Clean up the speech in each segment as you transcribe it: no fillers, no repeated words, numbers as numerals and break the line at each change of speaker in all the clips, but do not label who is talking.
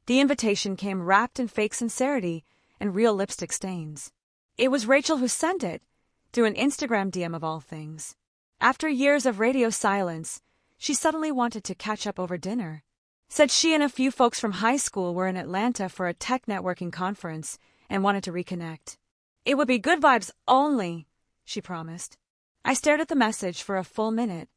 The invitation came wrapped in fake sincerity and real lipstick stains. It was Rachel who sent it, through an Instagram DM of all things. After years of radio silence, she suddenly wanted to catch up over dinner. Said she and a few folks from high school were in Atlanta for a tech networking conference and wanted to reconnect. It would be good vibes only, she promised. I stared at the message for a full minute.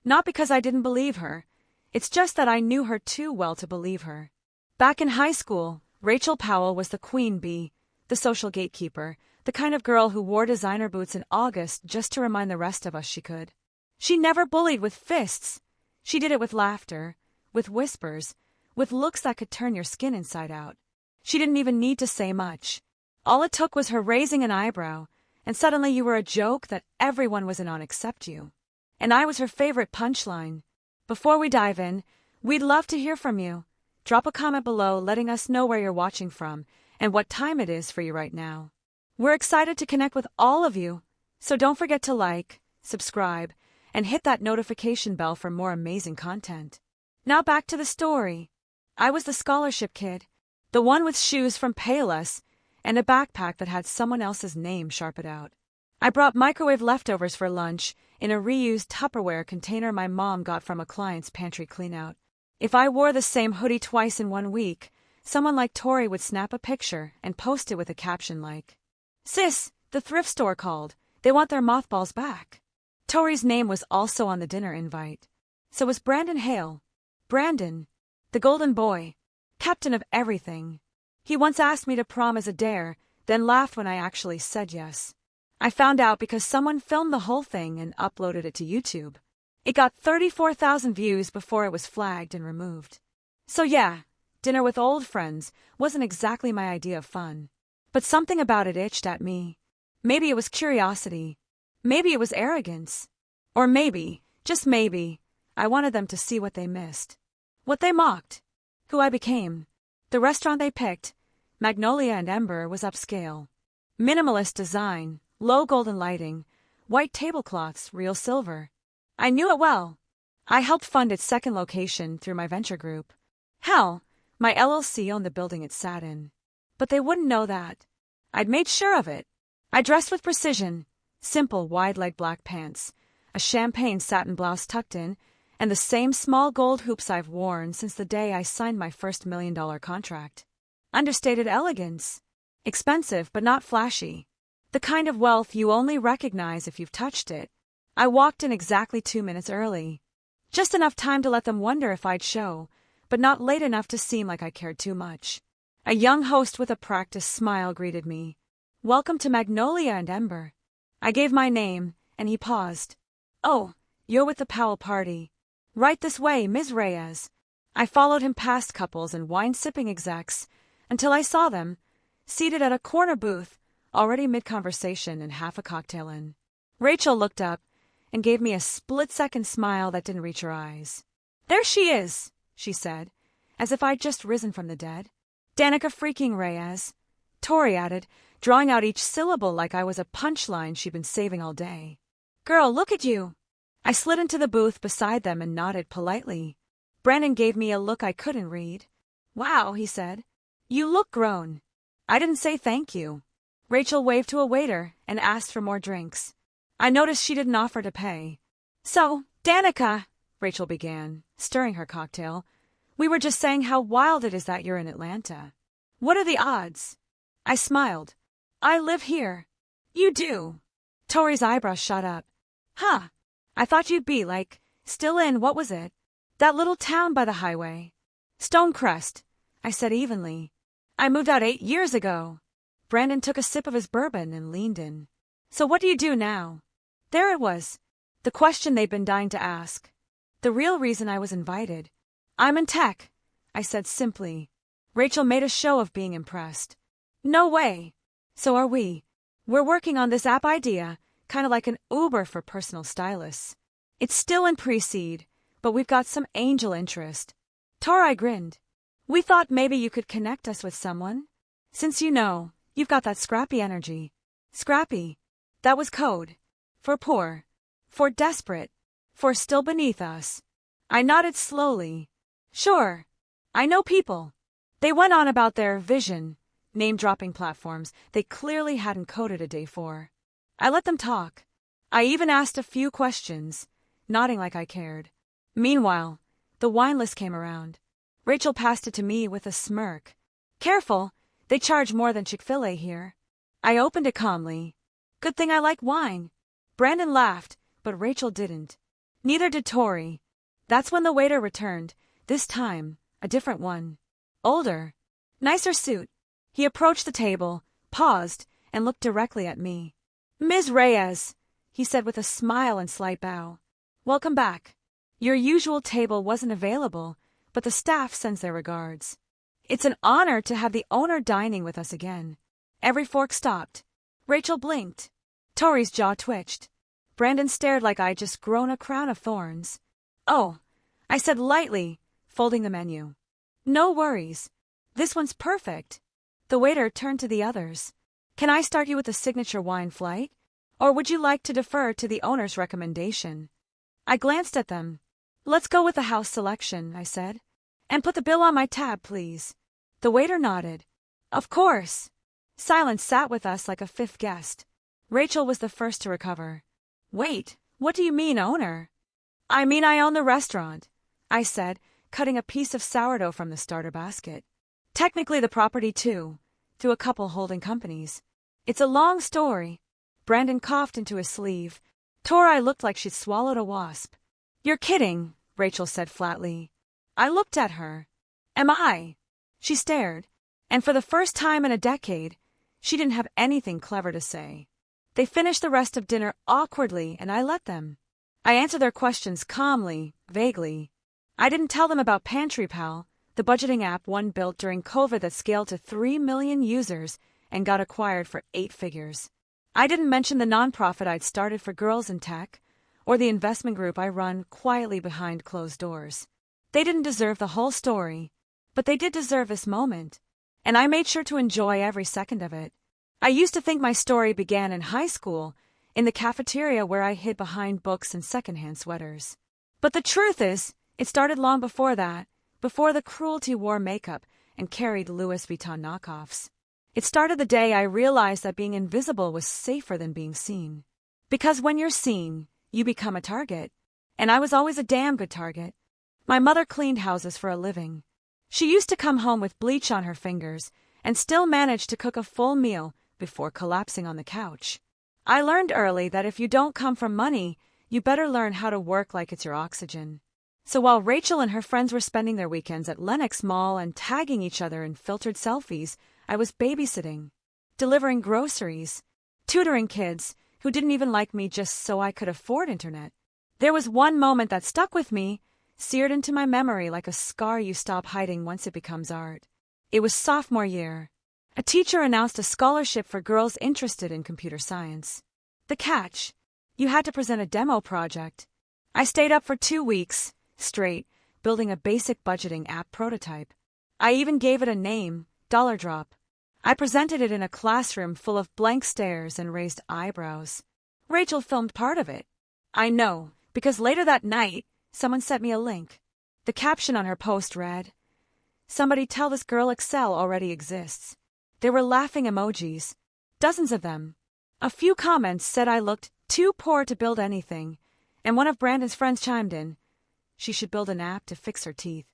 Not because I didn't believe her. It's just that I knew her too well to believe her. Back in high school, Rachel Powell was the queen bee, the social gatekeeper, the kind of girl who wore designer boots in August just to remind the rest of us she could. She never bullied with fists. She did it with laughter, with whispers, with looks that could turn your skin inside out. She didn't even need to say much. All it took was her raising an eyebrow, and suddenly you were a joke that everyone was in on except you. And I was her favorite punchline. Before we dive in, we'd love to hear from you. Drop a comment below letting us know where you're watching from and what time it is for you right now. We're excited to connect with all of you, so don't forget to like, subscribe, and hit that notification bell for more amazing content. Now back to the story. I was the scholarship kid, the one with shoes from Payless and a backpack that had someone else's name sharpened out. I brought microwave leftovers for lunch in a reused Tupperware container my mom got from a client's pantry cleanout. If I wore the same hoodie twice in 1 week, someone like Tori would snap a picture and post it with a caption like, "Sis, the thrift store called. They want their mothballs back." Tori's name was also on the dinner invite. So was Brandon Hale. Brandon, the golden boy, captain of everything. He once asked me to prom as a dare, then laughed when I actually said yes. I found out because someone filmed the whole thing and uploaded it to YouTube. It got 34,000 views before it was flagged and removed. So yeah, dinner with old friends wasn't exactly my idea of fun. But something about it itched at me. Maybe it was curiosity. Maybe it was arrogance. Or maybe, just maybe, I wanted them to see what they missed. What they mocked. Who I became. The restaurant they picked, Magnolia and Ember, was upscale. Minimalist design, low golden lighting, white tablecloths, real silver. I knew it well. I helped fund its second location through my venture group. Hell, my LLC owned the building it sat in. But they wouldn't know that. I'd made sure of it. I dressed with precision, simple wide-leg black pants, a champagne satin blouse tucked in, and the same small gold hoops I've worn since the day I signed my first $1 million contract. Understated elegance. Expensive but not flashy. The kind of wealth you only recognize if you've touched it. I walked in exactly 2 minutes early. Just enough time to let them wonder if I'd show, but not late enough to seem like I cared too much. A young host with a practiced smile greeted me. "Welcome to Magnolia and Ember." I gave my name, and he paused. "Oh, you're with the Powell party. Right this way, Ms. Reyes." I followed him past couples and wine-sipping execs until I saw them, seated at a corner booth, already mid-conversation and half a cocktail in. Rachel looked up and gave me a split-second smile that didn't reach her eyes. "There she is," she said, as if I'd just risen from the dead. "Danica freaking Reyes," Tori added, drawing out each syllable like I was a punchline she'd been saving all day. "Girl, look at you." I slid into the booth beside them and nodded politely. Brandon gave me a look I couldn't read. "Wow," he said. "You look grown." I didn't say thank you. Rachel waved to a waiter and asked for more drinks. I noticed she didn't offer to pay. "So, Danica," Rachel began, stirring her cocktail, "we were just saying how wild it is that you're in Atlanta. What are the odds?" I smiled. "I live here." "You do?" Tori's eyebrows shot up. "Huh. I thought you'd be, like, still in, what was it? That little town by the highway." "Stonecrest," I said evenly. "I moved out 8 years ago." Brandon took a sip of his bourbon and leaned in. "So what do you do now?" There it was. The question they'd been dying to ask. The real reason I was invited. "I'm in tech," I said simply. Rachel made a show of being impressed. "No way." "So are we. We're working on this app idea, kind of like an Uber for personal stylists. It's still in pre-seed, but we've got some angel interest." Tori grinned. "We thought maybe you could connect us with someone. Since you've got that scrappy energy." Scrappy. That was code. For poor. For desperate. For still beneath us. I nodded slowly. "Sure. I know people." They went on about their vision, name-dropping platforms they clearly hadn't coded a day for. I let them talk. I even asked a few questions, nodding like I cared. Meanwhile, the wine list came around. Rachel passed it to me with a smirk. Careful, they charge more than Chick-fil-A here. I opened it calmly. Good thing I like wine. Brandon laughed, but Rachel didn't. Neither did Tori. That's when the waiter returned, this time, a different one. Older. Nicer suit. He approached the table, paused, and looked directly at me. Ms. Reyes, he said with a smile and slight bow. Welcome back. Your usual table wasn't available, but the staff sends their regards. It's an honor to have the owner dining with us again. Every fork stopped. Rachel blinked. Tori's jaw twitched. Brandon stared like I'd just grown a crown of thorns. Oh, I said lightly, folding the menu. No worries. This one's perfect. The waiter turned to the others. Can I start you with the signature wine flight? Or would you like to defer to the owner's recommendation? I glanced at them. Let's go with the house selection, I said. And put the bill on my tab, please. The waiter nodded. Of course. Silence sat with us like a fifth guest. Rachel was the first to recover. Wait, what do you mean, owner? I mean I own the restaurant, I said, cutting a piece of sourdough from the starter basket. Technically the property too, through a couple holding companies. It's a long story. Brandon coughed into his sleeve. Tori looked like she'd swallowed a wasp. You're kidding, Rachel said flatly. I looked at her. Am I? She stared, and for the first time in a decade, she didn't have anything clever to say. They finished the rest of dinner awkwardly, and I let them. I answered their questions calmly, vaguely. I didn't tell them about Pantry Pal, the budgeting app one built during COVID that scaled to 3 million users and got acquired for 8 figures. I didn't mention the nonprofit I'd started for girls in tech, or the investment group I run quietly behind closed doors. They didn't deserve the whole story, but they did deserve this moment, and I made sure to enjoy every second of it. I used to think my story began in high school, in the cafeteria where I hid behind books and secondhand sweaters. But the truth is, it started long before that, before the cruelty wore makeup and carried Louis Vuitton knockoffs. It started the day I realized that being invisible was safer than being seen. Because when you're seen, you become a target. And I was always a damn good target. My mother cleaned houses for a living. She used to come home with bleach on her fingers and still managed to cook a full meal before collapsing on the couch. I learned early that if you don't come from money, you better learn how to work like it's your oxygen. So while Rachel and her friends were spending their weekends at Lenox Mall and tagging each other in filtered selfies, I was babysitting, delivering groceries, tutoring kids who didn't even like me just so I could afford internet. There was one moment that stuck with me, seared into my memory like a scar you stop hiding once it becomes art. It was sophomore year. A teacher announced a scholarship for girls interested in computer science. The catch: you had to present a demo project. I stayed up for 2 weeks, straight, building a basic budgeting app prototype. I even gave it a name, Dollar Drop. I presented it in a classroom full of blank stares and raised eyebrows. Rachel filmed part of it. I know, because later that night, someone sent me a link. The caption on her post read, "Somebody tell this girl Excel already exists." There were laughing emojis, dozens of them. A few comments said I looked too poor to build anything, and one of Brandon's friends chimed in, she should build an app to fix her teeth.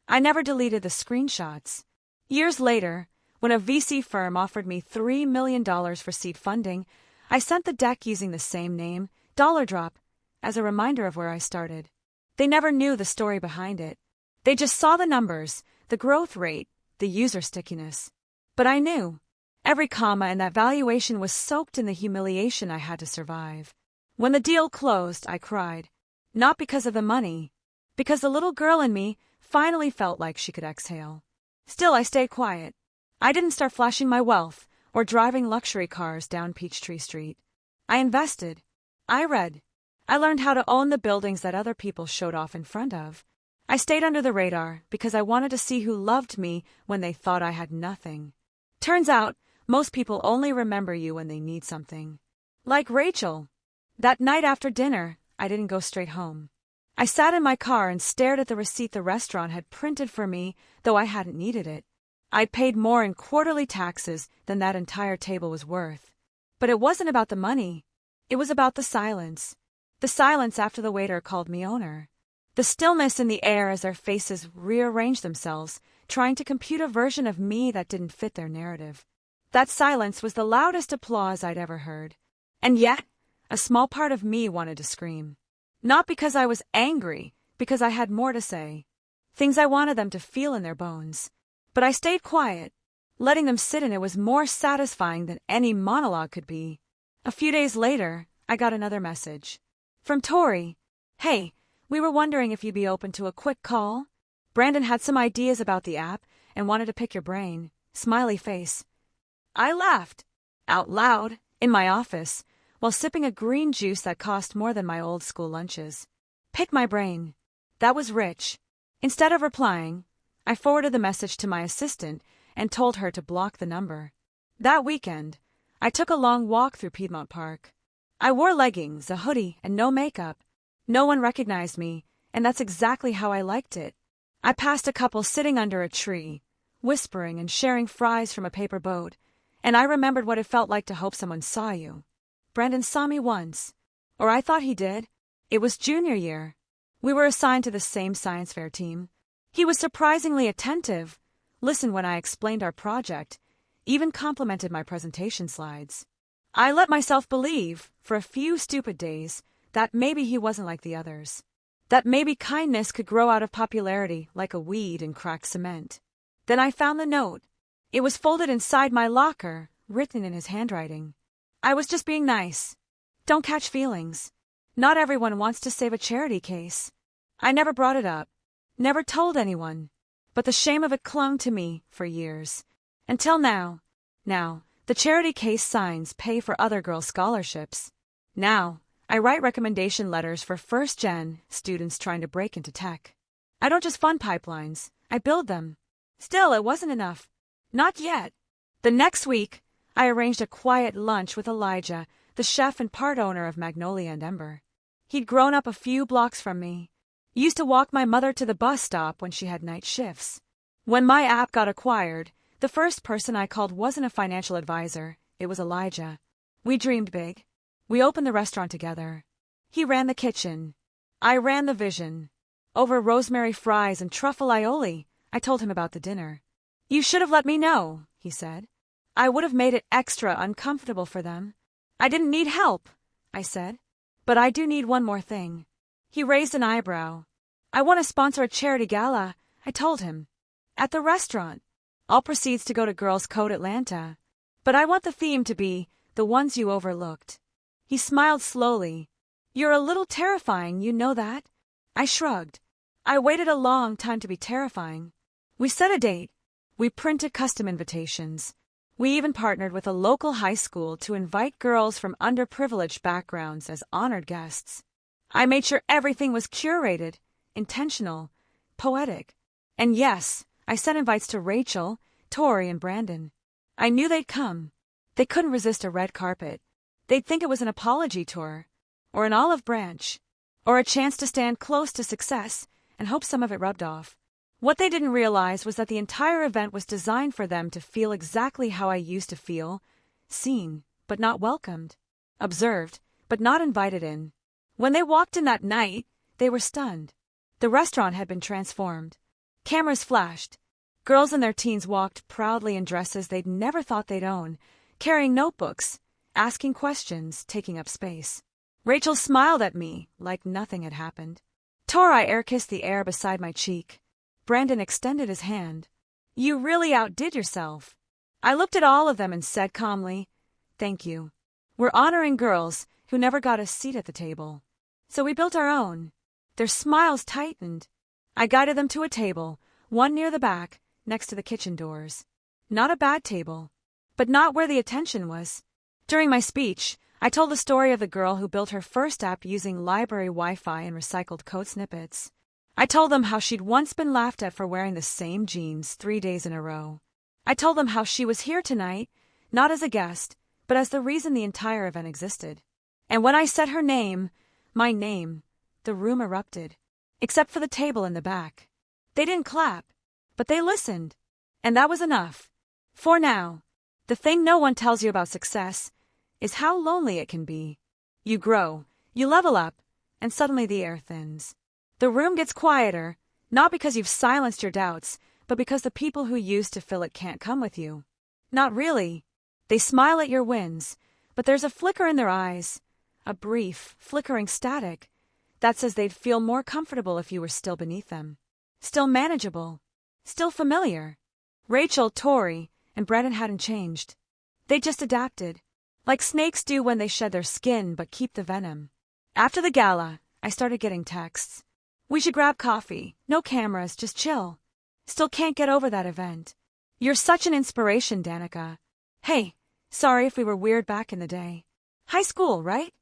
I never deleted the screenshots. Years later, when a VC firm offered me $3 million for seed funding, I sent the deck using the same name, Dollar Drop, as a reminder of where I started. They never knew the story behind it. They just saw the numbers, the growth rate, the user stickiness. But I knew. Every comma in that valuation was soaked in the humiliation I had to survive. When the deal closed, I cried. Not because of the money, because the little girl in me finally felt like she could exhale. Still, I stayed quiet. I didn't start flashing my wealth or driving luxury cars down Peachtree Street. I invested. I read. I learned how to own the buildings that other people showed off in front of. I stayed under the radar because I wanted to see who loved me when they thought I had nothing. Turns out, most people only remember you when they need something. Like Rachel. That night after dinner, I didn't go straight home. I sat in my car and stared at the receipt the restaurant had printed for me, though I hadn't needed it. I'd paid more in quarterly taxes than that entire table was worth. But it wasn't about the money. It was about the silence. The silence after the waiter called me owner. The stillness in the air as their faces rearranged themselves, trying to compute a version of me that didn't fit their narrative. That silence was the loudest applause I'd ever heard. And yet, a small part of me wanted to scream. Not because I was angry, because I had more to say. Things I wanted them to feel in their bones. But I stayed quiet. Letting them sit in it was more satisfying than any monologue could be. A few days later, I got another message. From Tori. Hey, we were wondering if you'd be open to a quick call. Brandon had some ideas about the app and wanted to pick your brain. Smiley face. I laughed. Out loud, in my office, while sipping a green juice that cost more than my old school lunches. Pick my brain. That was rich. Instead of replying, I forwarded the message to my assistant and told her to block the number. That weekend, I took a long walk through Piedmont Park. I wore leggings, a hoodie, and no makeup. No one recognized me, and that's exactly how I liked it. I passed a couple sitting under a tree, whispering and sharing fries from a paper boat, and I remembered what it felt like to hope someone saw you. Brandon saw me once, or I thought he did. It was junior year. We were assigned to the same science fair team. He was surprisingly attentive, listened when I explained our project, even complimented my presentation slides. I let myself believe, for a few stupid days, that maybe he wasn't like the others. That maybe kindness could grow out of popularity like a weed in cracked cement. Then I found the note. It was folded inside my locker, written in his handwriting. I was just being nice. Don't catch feelings. Not everyone wants to save a charity case. I never brought it up. Never told anyone. But the shame of it clung to me for years. Until now. Now, the charity case signs pay for other girls' scholarships. Now, I write recommendation letters for first-gen students trying to break into tech. I don't just fund pipelines. I build them. Still, it wasn't enough. Not yet. The next week, I arranged a quiet lunch with Elijah, the chef and part owner of Magnolia and Ember. He'd grown up a few blocks from me. Used to walk my mother to the bus stop when she had night shifts. When my app got acquired, the first person I called wasn't a financial advisor, it was Elijah. We dreamed big. We opened the restaurant together. He ran the kitchen. I ran the vision. Over rosemary fries and truffle aioli, I told him about the dinner. You should have let me know, he said. I would have made it extra uncomfortable for them. I didn't need help, I said. But I do need one more thing. He raised an eyebrow. I want to sponsor a charity gala, I told him. At the restaurant. All proceeds to go to Girls Code Atlanta. But I want the theme to be the ones you overlooked. He smiled slowly. You're a little terrifying, you know that? I shrugged. I waited a long time to be terrifying. We set a date. We printed custom invitations. We even partnered with a local high school to invite girls from underprivileged backgrounds as honored guests. I made sure everything was curated, intentional, poetic. And yes, I sent invites to Rachel, Tori, and Brandon. I knew they'd come. They couldn't resist a red carpet. They'd think it was an apology tour, or an olive branch, or a chance to stand close to success and hope some of it rubbed off. What they didn't realize was that the entire event was designed for them to feel exactly how I used to feel, seen, but not welcomed, observed, but not invited in. When they walked in that night, they were stunned. The restaurant had been transformed. Cameras flashed. Girls in their teens walked proudly in dresses they'd never thought they'd own, carrying notebooks, asking questions, taking up space. Rachel smiled at me like nothing had happened. Tori air-kissed the air beside my cheek. Brandon extended his hand. You really outdid yourself. I looked at all of them and said calmly, Thank you. We're honoring girls who never got a seat at the table. So we built our own. Their smiles tightened. I guided them to a table, one near the back, next to the kitchen doors. Not a bad table, but not where the attention was. During my speech, I told the story of the girl who built her first app using library Wi-Fi and recycled code snippets. I told them how she'd once been laughed at for wearing the same jeans 3 days in a row. I told them how she was here tonight, not as a guest, but as the reason the entire event existed. And when I said her name, my name, the room erupted, except for the table in the back. They didn't clap, but they listened. And that was enough. For now. The thing no one tells you about success is how lonely it can be. You grow, you level up, and suddenly the air thins. The room gets quieter, not because you've silenced your doubts, but because the people who used to fill it can't come with you. Not really. They smile at your wins, but there's a flicker in their eyes, a brief, flickering static, that says they'd feel more comfortable if you were still beneath them. Still manageable. Still familiar. Rachel, Tori, and Brandon hadn't changed. They just adapted. Like snakes do when they shed their skin but keep the venom. After the gala, I started getting texts. We should grab coffee. No cameras, just chill. Still can't get over that event. You're such an inspiration, Danica. Hey, sorry if we were weird back in the day. High school, right?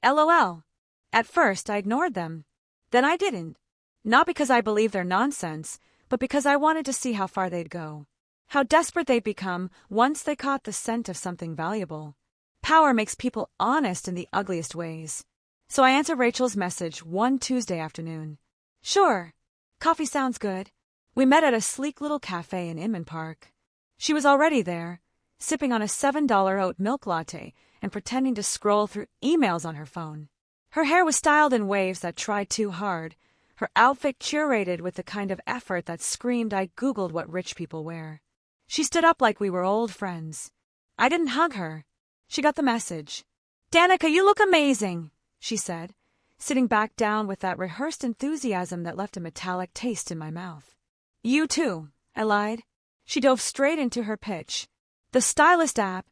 LOL. At first, I ignored them. Then I didn't. Not because I believed their nonsense, but because I wanted to see how far they'd go. How desperate they'd become once they caught the scent of something valuable. Power makes people honest in the ugliest ways. So I answered Rachel's message one Tuesday afternoon. Sure. Coffee sounds good. We met at a sleek little cafe in Inman Park. She was already there, sipping on a $7 oat milk latte and pretending to scroll through emails on her phone. Her hair was styled in waves that tried too hard, her outfit curated with the kind of effort that screamed I Googled what rich people wear. She stood up like we were old friends. I didn't hug her. She got the message. Danica, you look amazing, she said, sitting back down with that rehearsed enthusiasm that left a metallic taste in my mouth. You too, I lied. She dove straight into her pitch. The Stylist app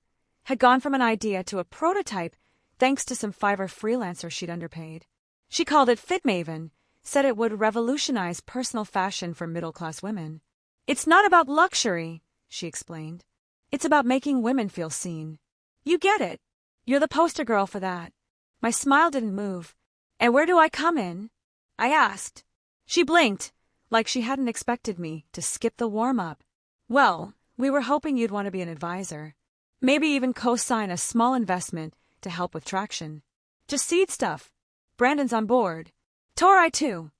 had gone from an idea to a prototype thanks to some Fiverr freelancer she'd underpaid. She called it FitMaven, said it would revolutionize personal fashion for middle-class women. It's not about luxury, she explained. It's about making women feel seen. You get it. You're the poster girl for that. My smile didn't move. And where do I come in? I asked. She blinked, like she hadn't expected me to skip the warm-up. Well, we were hoping you'd want to be an advisor. Maybe even co-sign a small investment to help with traction. Just seed stuff. Brandon's on board. Tori too.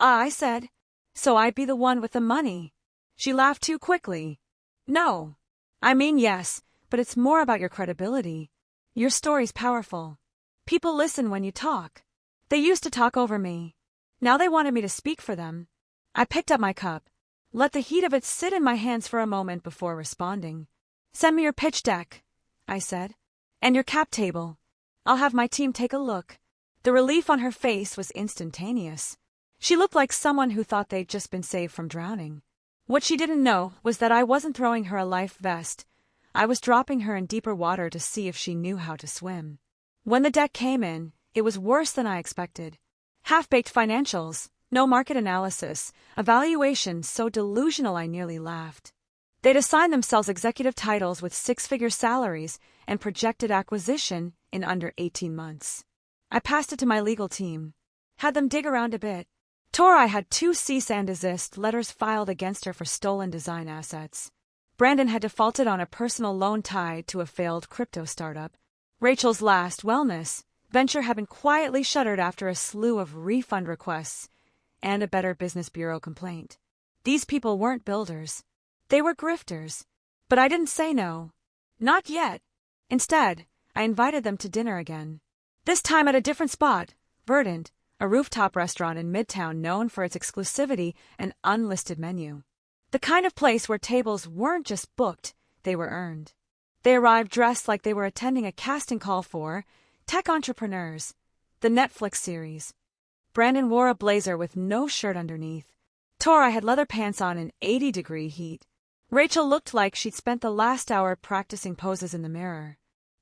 I said. So I'd be the one with the money. She laughed too quickly. No. I mean yes, but it's more about your credibility. Your story's powerful. People listen when you talk. They used to talk over me. Now they wanted me to speak for them. I picked up my cup, let the heat of it sit in my hands for a moment before responding. Send me your pitch deck, I said. And your cap table. I'll have my team take a look. The relief on her face was instantaneous. She looked like someone who thought they'd just been saved from drowning. What she didn't know was that I wasn't throwing her a life vest. I was dropping her in deeper water to see if she knew how to swim. When the deck came in, it was worse than I expected. Half-baked financials, no market analysis, a valuation so delusional I nearly laughed. They'd assigned themselves executive titles with six-figure salaries and projected acquisition in under 18 months. I passed it to my legal team. Had them dig around a bit. Tori had 2 cease and desist letters filed against her for stolen design assets. Brandon had defaulted on a personal loan tied to a failed crypto startup. Rachel's last wellness venture had been quietly shuttered after a slew of refund requests and a Better Business Bureau complaint. These people weren't builders. They were grifters. But I didn't say no. Not yet. Instead, I invited them to dinner again. This time at a different spot, Verdant, a rooftop restaurant in Midtown known for its exclusivity and unlisted menu. The kind of place where tables weren't just booked, they were earned. They arrived dressed like they were attending a casting call for Tech Entrepreneurs, the Netflix series. Brandon wore a blazer with no shirt underneath. Tori had leather pants on in 80-degree heat. Rachel looked like she'd spent the last hour practicing poses in the mirror.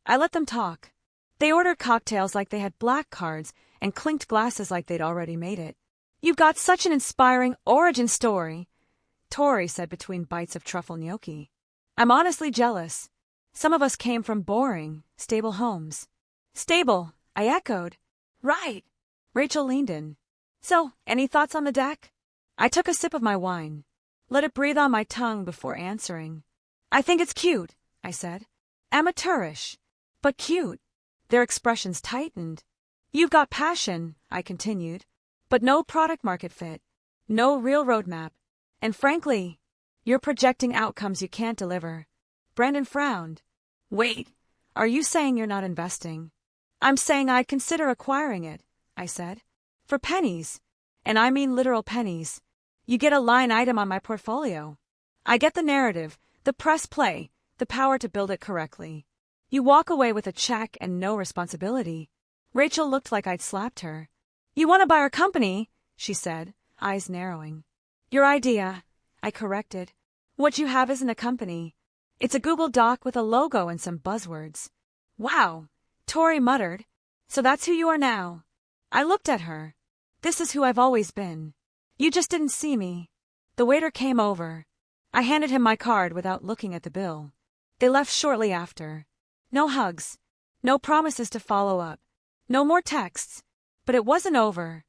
I let them talk. They ordered cocktails like they had black cards and clinked glasses like they'd already made it. You've got such an inspiring origin story, Tori said between bites of truffle gnocchi. I'm honestly jealous. Some of us came from boring, stable homes. Stable, I echoed. Right. Rachel leaned in. So, any thoughts on the deck? I took a sip of my wine. Let it breathe on my tongue before answering. I think it's cute, I said. Amateurish, but cute. Their expressions tightened. You've got passion, I continued, but no product market fit. No real roadmap. And frankly, You're projecting outcomes you can't deliver. Brandon frowned. Wait, are you saying you're not investing? I'm saying I'd consider acquiring it, I said. For pennies. And I mean literal pennies. You get a line item on my portfolio. I get the narrative, the press play, the power to build it correctly. You walk away with a check and no responsibility. Rachel looked like I'd slapped her. You want to buy our company, she said, eyes narrowing. Your idea, I corrected. What you have isn't a company. It's a Google Doc with a logo and some buzzwords. Wow, Tori muttered. So that's who you are now. I looked at her. This is who I've always been. You just didn't see me. The waiter came over. I handed him my card without looking at the bill. They left shortly after. No hugs. No promises to follow up. No more texts. But it wasn't over.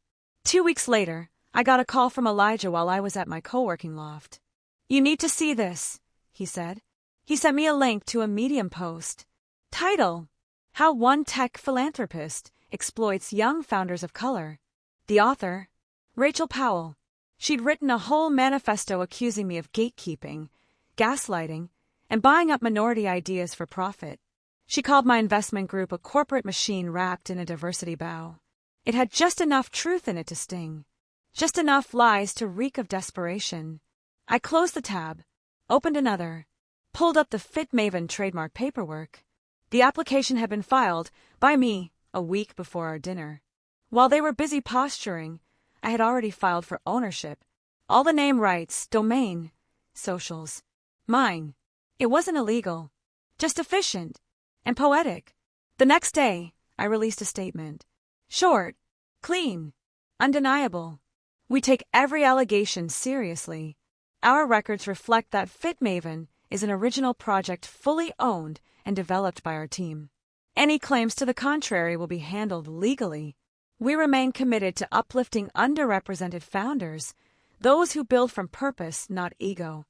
2 weeks later, I got a call from Elijah while I was at my co-working loft. You need to see this, he said. He sent me a link to a Medium post. Title: How One Tech Philanthropist Exploits Young Founders of Color. The author, Rachel Powell. She'd written a whole manifesto accusing me of gatekeeping, gaslighting, and buying up minority ideas for profit. She called my investment group a corporate machine wrapped in a diversity bow. It had just enough truth in it to sting. Just enough lies to reek of desperation. I closed the tab, opened another, pulled up the Fit Maven trademark paperwork. The application had been filed, by me, a week before our dinner. While they were busy posturing, I had already filed for ownership. All the name rights, domain, socials. Mine. It wasn't illegal. Just efficient. And poetic. The next day, I released a statement. Short. Clean. Undeniable. We take every allegation seriously. Our records reflect that Fit Maven is an original project fully owned and developed by our team. Any claims to the contrary will be handled legally. We remain committed to uplifting underrepresented founders, those who build from purpose, not ego.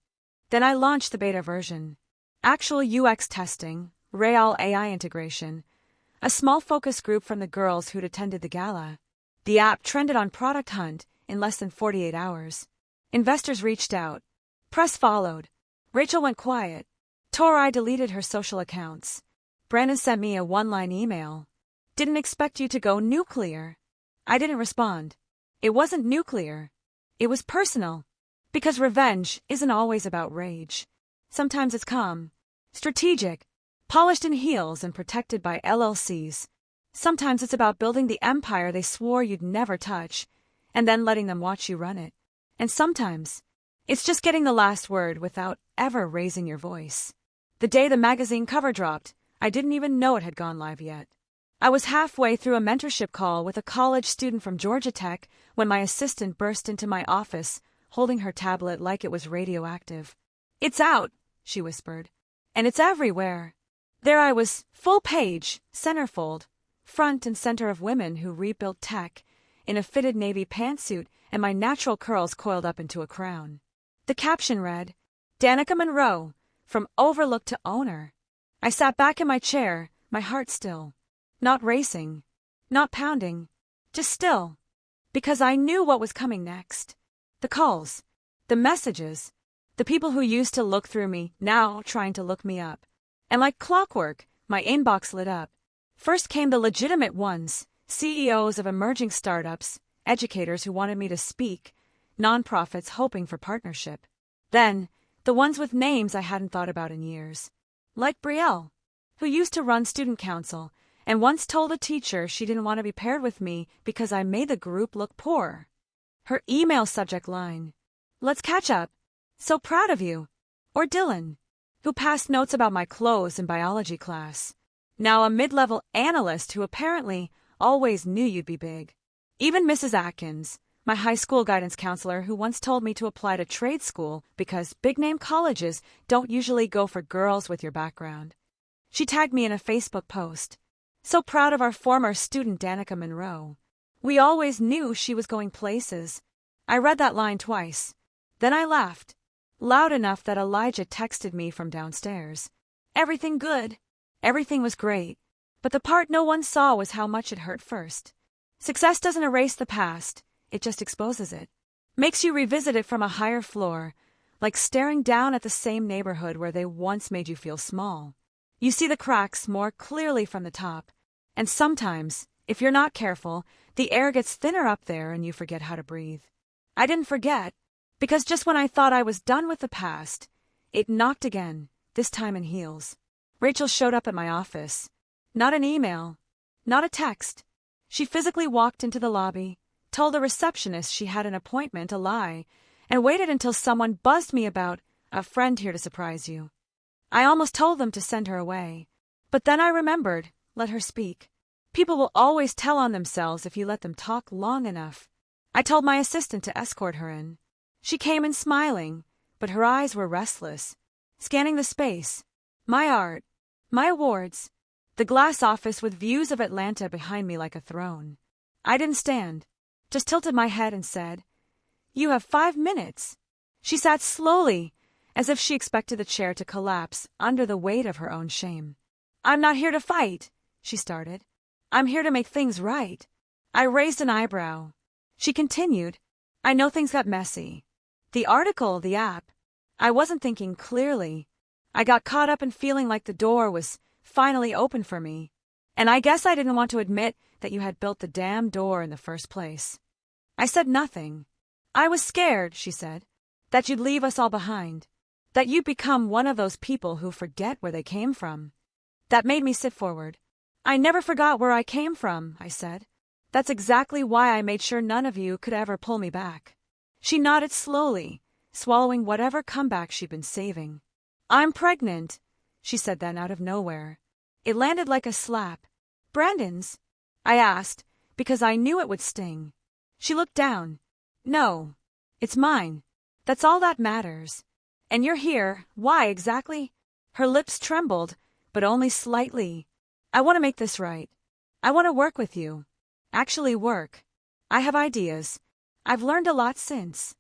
Then I launched the beta version. Actual UX testing, real AI integration, a small focus group from the girls who'd attended the gala. The app trended on Product Hunt in less than 48 hours. Investors reached out. Press followed. Rachel went quiet. Tori deleted her social accounts. Brandon sent me a one-line email. Didn't expect you to go nuclear. I didn't respond. It wasn't nuclear. It was personal. Because revenge isn't always about rage. Sometimes it's calm, strategic, polished in heels and protected by LLCs. Sometimes it's about building the empire they swore you'd never touch, and then letting them watch you run it. And sometimes it's just getting the last word without ever raising your voice. The day the magazine cover dropped, I didn't even know it had gone live yet. I was halfway through a mentorship call with a college student from Georgia Tech when my assistant burst into my office, holding her tablet like it was radioactive. It's out, she whispered. And it's everywhere. There I was, full page, centerfold, front and center of women who rebuilt tech, in a fitted navy pantsuit and my natural curls coiled up into a crown. The caption read, Danica Monroe, from overlook to owner. I sat back in my chair, my heart still. Not racing, not pounding, just still. Because I knew what was coming next. The calls, the messages, the people who used to look through me, now trying to look me up. And like clockwork, my inbox lit up. First came the legitimate ones, CEOs of emerging startups, educators who wanted me to speak, nonprofits hoping for partnership. Then, the ones with names I hadn't thought about in years. Like Brielle, who used to run student council, and once told a teacher she didn't want to be paired with me because I made the group look poor. Her email subject line, Let's catch up. So proud of you. Or Dylan, who passed notes about my clothes in biology class. Now a mid-level analyst who apparently always knew you'd be big. Even Mrs. Atkins, my high school guidance counselor who once told me to apply to trade school because big-name colleges don't usually go for girls with your background. She tagged me in a Facebook post. So proud of our former student Danica Monroe. We always knew she was going places. I read that line twice. Then I laughed. Loud enough that Elijah texted me from downstairs. Everything good. Everything was great. But the part no one saw was how much it hurt first. Success doesn't erase the past. It just exposes it. Makes you revisit it from a higher floor, like staring down at the same neighborhood where they once made you feel small. You see the cracks more clearly from the top, and sometimes, if you're not careful, the air gets thinner up there and you forget how to breathe. I didn't forget, because just when I thought I was done with the past, it knocked again, this time in heels. Rachel showed up at my office. Not an email, not a text. She physically walked into the lobby, told the receptionist she had an appointment, a lie, and waited until someone buzzed me about a friend here to surprise you. I almost told them to send her away, but then I remembered, let her speak. People will always tell on themselves if you let them talk long enough. I told my assistant to escort her in. She came in smiling, but her eyes were restless, scanning the space, my art, my awards, the glass office with views of Atlanta behind me like a throne. I didn't stand, just tilted my head and said, "You have 5 minutes." She sat slowly, as if she expected the chair to collapse under the weight of her own shame. "I'm not here to fight," she started. "I'm here to make things right." I raised an eyebrow. She continued, "I know things got messy. The article, the app. I wasn't thinking clearly. I got caught up in feeling like the door was finally open for me. And I guess I didn't want to admit that you had built the damn door in the first place." I said nothing. "I was scared," she said, "that you'd leave us all behind. That you'd become one of those people who forget where they came from." That made me sit forward. "I never forgot where I came from," I said. "That's exactly why I made sure none of you could ever pull me back." She nodded slowly, swallowing whatever comeback she'd been saving. "I'm pregnant," she said then out of nowhere. It landed like a slap. "Brandon's?" I asked, because I knew it would sting. She looked down. "No, it's mine. That's all that matters. And you're here, why exactly?" Her lips trembled, but only slightly. "I want to make this right. I want to work with you. Actually work. I have ideas. I've learned a lot since."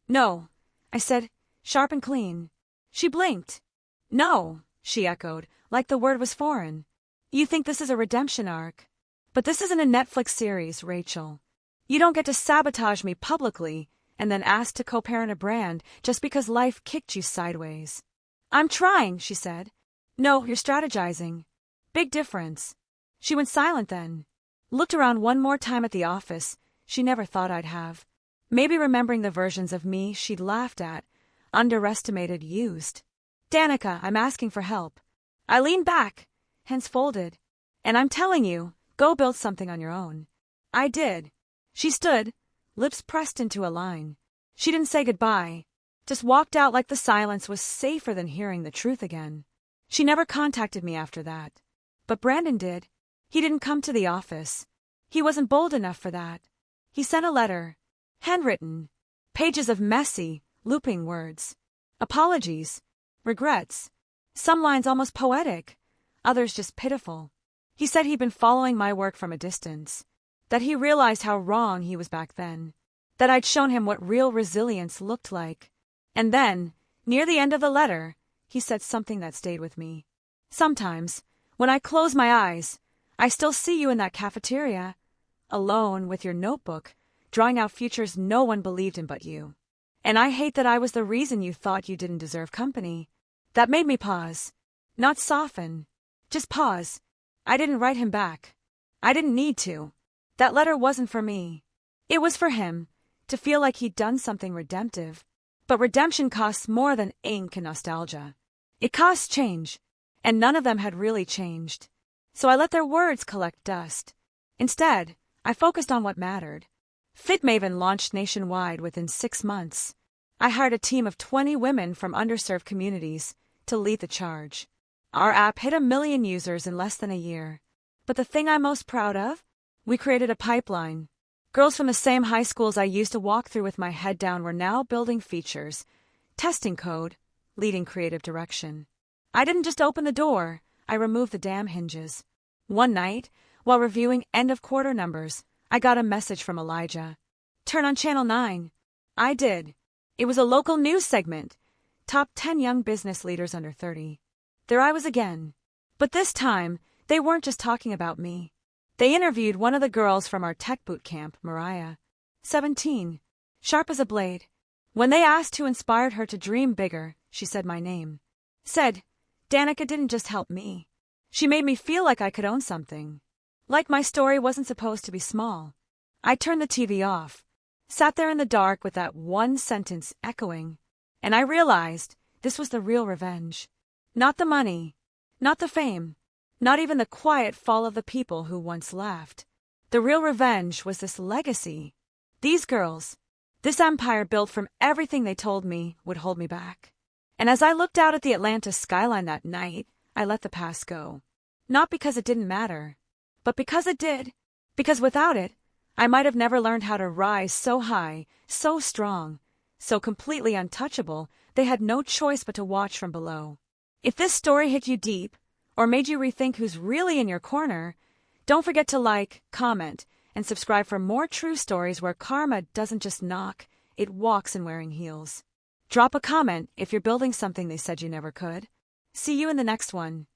"No," I said, sharp and clean. She blinked. "No," she echoed, like the word was foreign. "You think this is a redemption arc. But this isn't a Netflix series, Rachel. You don't get to sabotage me publicly and then ask to co-parent a brand just because life kicked you sideways." "I'm trying," she said. "No, you're strategizing. Big difference." She went silent then. Looked around one more time at the office she never thought I'd have. Maybe remembering the versions of me she'd laughed at, underestimated, used. "Danica, I'm asking for help." I leaned back, hands folded. "And I'm telling you, go build something on your own." I did. She stood, lips pressed into a line. She didn't say goodbye, just walked out like the silence was safer than hearing the truth again. She never contacted me after that. But Brandon did. He didn't come to the office. He wasn't bold enough for that. He sent a letter, handwritten, pages of messy, looping words. Apologies, regrets, some lines almost poetic, others just pitiful. He said he'd been following my work from a distance, that he realized how wrong he was back then, that I'd shown him what real resilience looked like. And then, near the end of the letter, he said something that stayed with me. "Sometimes, when I close my eyes, I still see you in that cafeteria, alone with your notebook, drawing out futures no one believed in but you. And I hate that I was the reason you thought you didn't deserve company." That made me pause. Not soften. Just pause. I didn't write him back. I didn't need to. That letter wasn't for me. It was for him, to feel like he'd done something redemptive. But redemption costs more than ink and nostalgia. It costs change, and none of them had really changed. So I let their words collect dust. Instead, I focused on what mattered. FitMaven launched nationwide within 6 months. I hired a team of 20 women from underserved communities to lead the charge. Our app hit 1 million users in less than a year. But the thing I'm most proud of? We created a pipeline. Girls from the same high schools I used to walk through with my head down were now building features, testing code, leading creative direction. I didn't just open the door, I removed the damn hinges. One night, while reviewing end-of-quarter numbers, I got a message from Elijah. "Turn on Channel 9. I did. It was a local news segment. Top 10 young business leaders under 30. There I was again. But this time, they weren't just talking about me. They interviewed one of the girls from our tech boot camp, Mariah. 17. Sharp as a blade. When they asked who inspired her to dream bigger, she said my name. Said, Danica didn't just help me. She made me feel like I could own something. Like my story wasn't supposed to be small. I turned the TV off, sat there in the dark with that one sentence echoing, and I realized this was the real revenge. Not the money, not the fame, not even the quiet fall of the people who once laughed. The real revenge was this legacy. These girls, this empire built from everything they told me would hold me back. And as I looked out at the Atlanta skyline that night, I let the past go. Not because it didn't matter, but because it did. Because without it, I might have never learned how to rise so high, so strong, so completely untouchable, they had no choice but to watch from below. If this story hit you deep, or made you rethink who's really in your corner, don't forget to like, comment, and subscribe for more true stories where karma doesn't just knock, it walks in wearing heels. Drop a comment if you're building something they said you never could. See you in the next one.